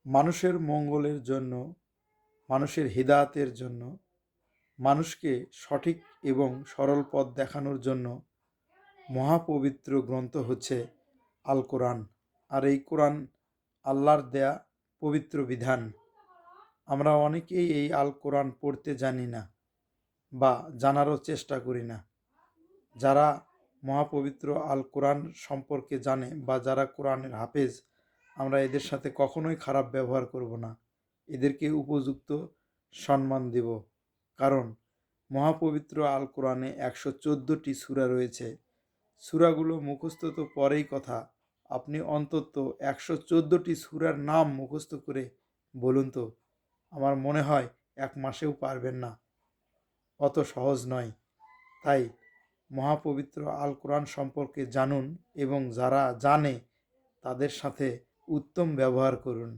মানুষের মঙ্গলের জন্য, মানুষের হিদায়াতের জন্য, মানুষকে সঠিক এবং সরল পথ দেখানোর জন্য মহাপবিত্র গ্রন্থ হচ্ছে আল কোরআন। আর এই কোরআন আল্লাহর দেয়া পবিত্র বিধান। আমরা অনেকেই এই আল কোরআন পড়তে জানি না বা জানারও চেষ্টা করি না। যারা মহাপবিত্র আল কোরআন সম্পর্কে জানে বা যারা কোরআনের হাফেজ, আমরা এদের সাথে কখনোই খারাপ ব্যবহার করব না, এদেরকে উপযুক্ত সম্মান দেব। কারণ মহাপবিত্র আল কোরআনে 114টি সূরা রয়েছে। সূরাগুলো মুখস্থ তো পরেই কথা, আপনি অন্তত 114টি সূরার নাম মুখস্থ করে বলুন তো। আমার মনে হয় 1 মাসেও পারবেন না, অত সহজ নয়। তাই মহাপবিত্র আল কোরআন সম্পর্কে জানুন এবং যারা জানে তাদের সাথে উত্তম ব্যবহার করুন।